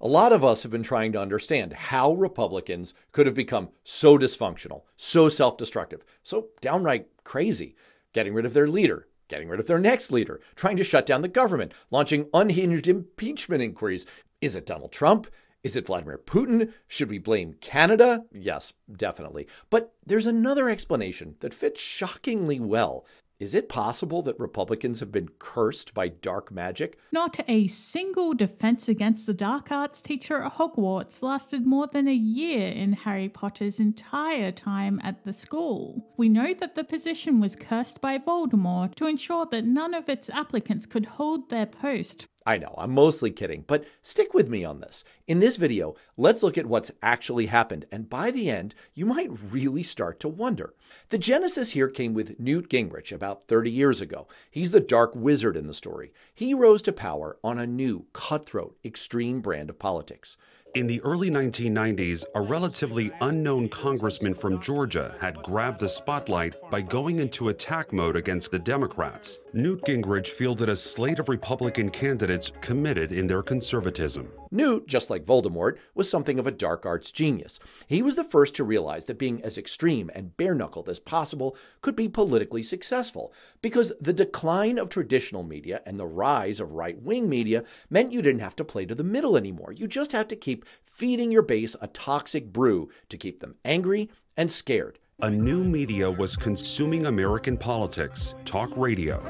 A lot of us have been trying to understand how Republicans could have become so dysfunctional, so self-destructive, so downright crazy, getting rid of their leader, getting rid of their next leader, trying to shut down the government, launching unhinged impeachment inquiries. Is it Donald Trump? Is it Vladimir Putin? Should we blame Canada? Yes, definitely. But there's another explanation that fits shockingly well. Is it possible that Republicans have been cursed by dark magic? Not a single defense against the dark arts teacher at Hogwarts lasted more than a year in Harry Potter's entire time at the school. We know that the position was cursed by Voldemort to ensure that none of its applicants could hold their post. I know, I'm mostly kidding, but stick with me on this. In this video, let's look at what's actually happened, and by the end, you might really start to wonder. The genesis here came with Newt Gingrich about 30 years ago. He's the dark wizard in the story. He rose to power on a new, cutthroat, extreme brand of politics. In the early 1990s, a relatively unknown congressman from Georgia had grabbed the spotlight by going into attack mode against the Democrats. Newt Gingrich fielded a slate of Republican candidates committed in their conservatism. Newt, just like Voldemort, was something of a dark arts genius. He was the first to realize that being as extreme and bare-knuckled as possible could be politically successful, because the decline of traditional media and the rise of right-wing media meant you didn't have to play to the middle anymore. You just had to keep feeding your base a toxic brew to keep them angry and scared. A new media was consuming American politics, talk radio.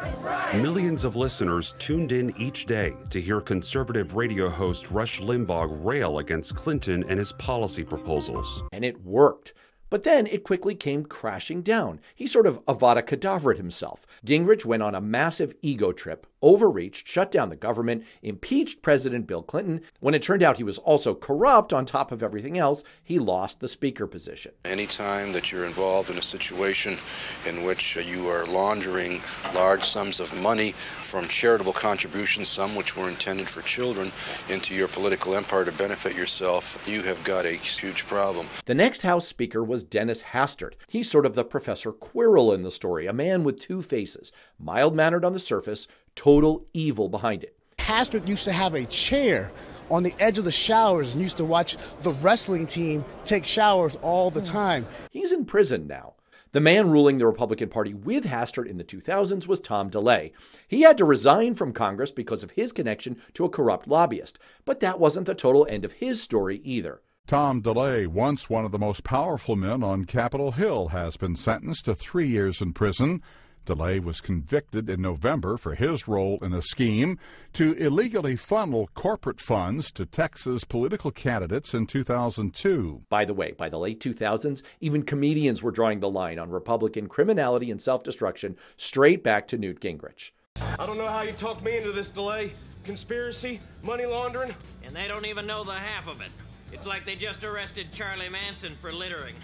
Millions of listeners tuned in each day to hear conservative radio host Rush Limbaugh rail against Clinton and his policy proposals. And it worked. But then it quickly came crashing down. He sort of Avada Kedavra'd himself. Gingrich went on a massive ego trip, overreached, shut down the government, impeached President Bill Clinton. When it turned out he was also corrupt on top of everything else, he lost the speaker position. Anytime that you're involved in a situation in which you are laundering large sums of money from charitable contributions, some which were intended for children, into your political empire to benefit yourself, you have got a huge problem. The next House Speaker was Dennis Hastert. He's sort of the Professor Quirrell in the story, a man with two faces, mild-mannered on the surface, total evil behind it. Hastert used to have a chair on the edge of the showers and used to watch the wrestling team take showers all the time. He's in prison now. The man ruling the Republican Party with Hastert in the 2000s was Tom DeLay. He had to resign from Congress because of his connection to a corrupt lobbyist. But that wasn't the total end of his story either. Tom DeLay, once one of the most powerful men on Capitol Hill, has been sentenced to 3 years in prison. DeLay was convicted in November for his role in a scheme to illegally funnel corporate funds to Texas political candidates in 2002. By the way, by the late 2000s, even comedians were drawing the line on Republican criminality and self-destruction straight back to Newt Gingrich. I don't know how you talked me into this, DeLay. Conspiracy, money laundering. And they don't even know the half of it. It's like they just arrested Charlie Manson for littering.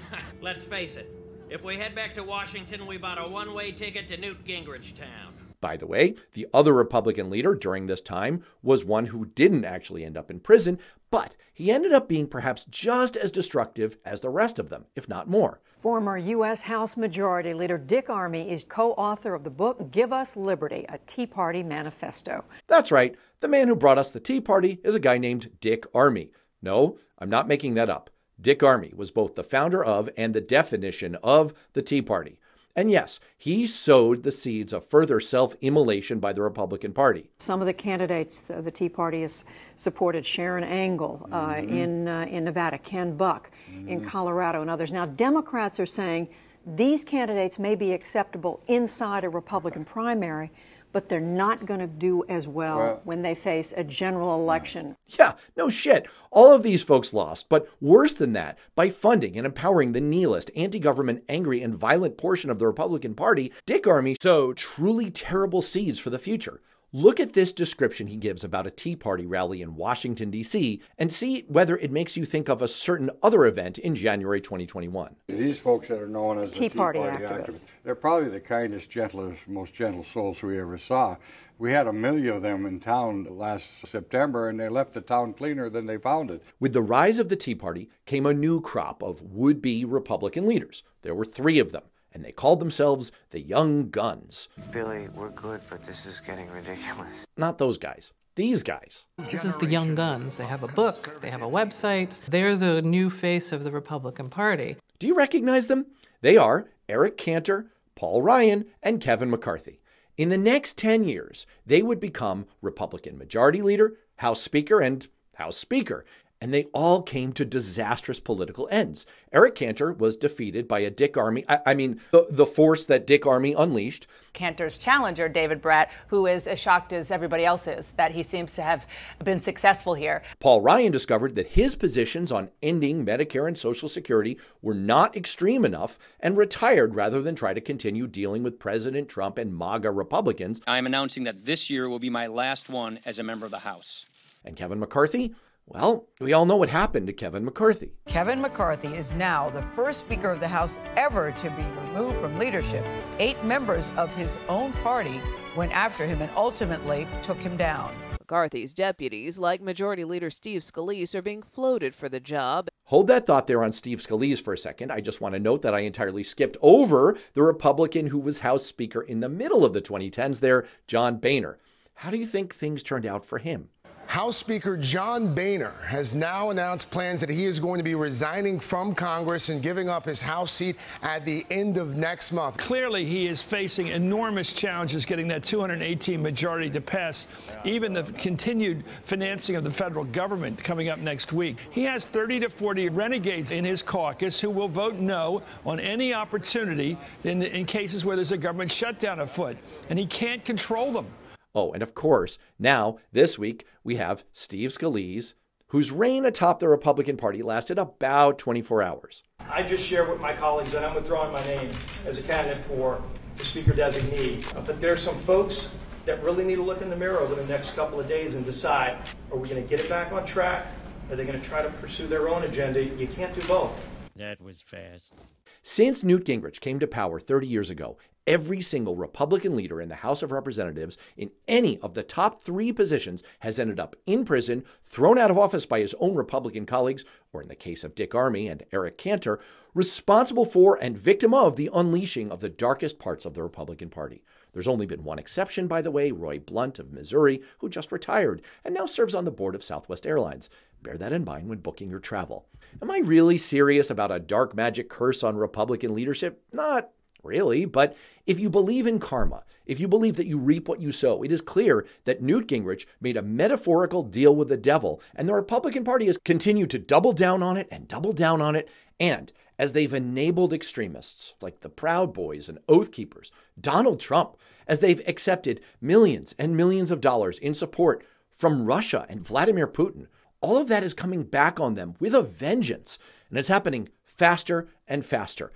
Let's face it. If we head back to Washington, we bought a one-way ticket to Newt Gingrich town. By the way, the other Republican leader during this time was one who didn't actually end up in prison, but he ended up being perhaps just as destructive as the rest of them, if not more. Former U.S. House Majority Leader Dick Armey is co-author of the book Give Us Liberty, a Tea Party Manifesto. That's right. The man who brought us the Tea Party is a guy named Dick Armey. No, I'm not making that up. Dick Armey was both the founder of and the definition of the Tea Party. And yes, he sowed the seeds of further self-immolation by the Republican Party. Some of the candidates the Tea Party has supported, Sharon Angle in Nevada, Ken Buck in Colorado, and others. Now, Democrats are saying these candidates may be acceptable inside a Republican primary, but they're not going to do as well when they face a general election. Yeah, no shit. All of these folks lost, but worse than that, by funding and empowering the nihilist, anti-government, angry, and violent portion of the Republican Party, Dick Armey sowed truly terrible seeds for the future. Look at this description he gives about a Tea Party rally in Washington, D.C., and see whether it makes you think of a certain other event in January 2021. These folks that are known as the Tea Party activists, they're probably the kindest, gentlest, most gentle souls we ever saw. We had 1 million of them in town last September, and they left the town cleaner than they found it. With the rise of the Tea Party came a new crop of would-be Republican leaders. There were 3 of them, and they called themselves the Young Guns. Billy, we're good, but this is getting ridiculous. Not those guys. these guys. This is the young guns. They have a book, they have a website. They're the new face of the Republican Party. Do you recognize them? They are Eric Cantor, Paul Ryan, and Kevin McCarthy. In the next 10 years, they would become Republican Majority Leader, House Speaker, and House Speaker. And they all came to disastrous political ends. Eric Cantor was defeated by a Dick Armey, the force that Dick Armey unleashed. Cantor's challenger, David Brat, who is as shocked as everybody else is that he seems to have been successful here. Paul Ryan discovered that his positions on ending Medicare and Social Security were not extreme enough and retired rather than try to continue dealing with President Trump and MAGA Republicans. I am announcing that this year will be my last one as a member of the House. And Kevin McCarthy? Well, we all know what happened to Kevin McCarthy. Kevin McCarthy is now the first Speaker of the House ever to be removed from leadership. 8 members of his own party went after him and ultimately took him down. McCarthy's deputies, like Majority Leader Steve Scalise, are being floated for the job. Hold that thought there on Steve Scalise for a second. I just want to note that I entirely skipped over the Republican who was House Speaker in the middle of the 2010s there, John Boehner. How do you think things turned out for him? House Speaker John Boehner has now announced plans that he is going to be resigning from Congress and giving up his House seat at the end of next month. Clearly, he is facing enormous challenges getting that 218 majority to pass, even the continued financing of the federal government coming up next week. He has 30 to 40 renegades in his caucus who will vote no on any opportunity in cases where there's a government shutdown afoot, and he can't control them. Oh, and of course, now, this week, we have Steve Scalise, whose reign atop the Republican Party lasted about 24 hours. I just shared with my colleagues that I'm withdrawing my name as a candidate for the Speaker designee. But there's some folks that really need to look in the mirror over the next couple of days and decide, are we going to get it back on track? Are they going to try to pursue their own agenda? You can't do both. That was fast. Since Newt Gingrich came to power 30 years ago, every single Republican leader in the House of Representatives in any of the top 3 positions has ended up in prison, thrown out of office by his own Republican colleagues, or in the case of Dick Armey and Eric Cantor, responsible for and victim of the unleashing of the darkest parts of the Republican Party. There's only been one exception, by the way, Roy Blunt of Missouri, who just retired and now serves on the board of Southwest Airlines. Bear that in mind when booking your travel. Am I really serious about a dark magic curse on Republican leadership? Not really, but if you believe in karma, if you believe that you reap what you sow, it is clear that Newt Gingrich made a metaphorical deal with the devil, and the Republican Party has continued to double down on it and double down on it, and as they've enabled extremists like the Proud Boys and Oath Keepers, Donald Trump, as they've accepted millions and millions of dollars in support from Russia and Vladimir Putin, all of that is coming back on them with a vengeance, and it's happening faster and faster.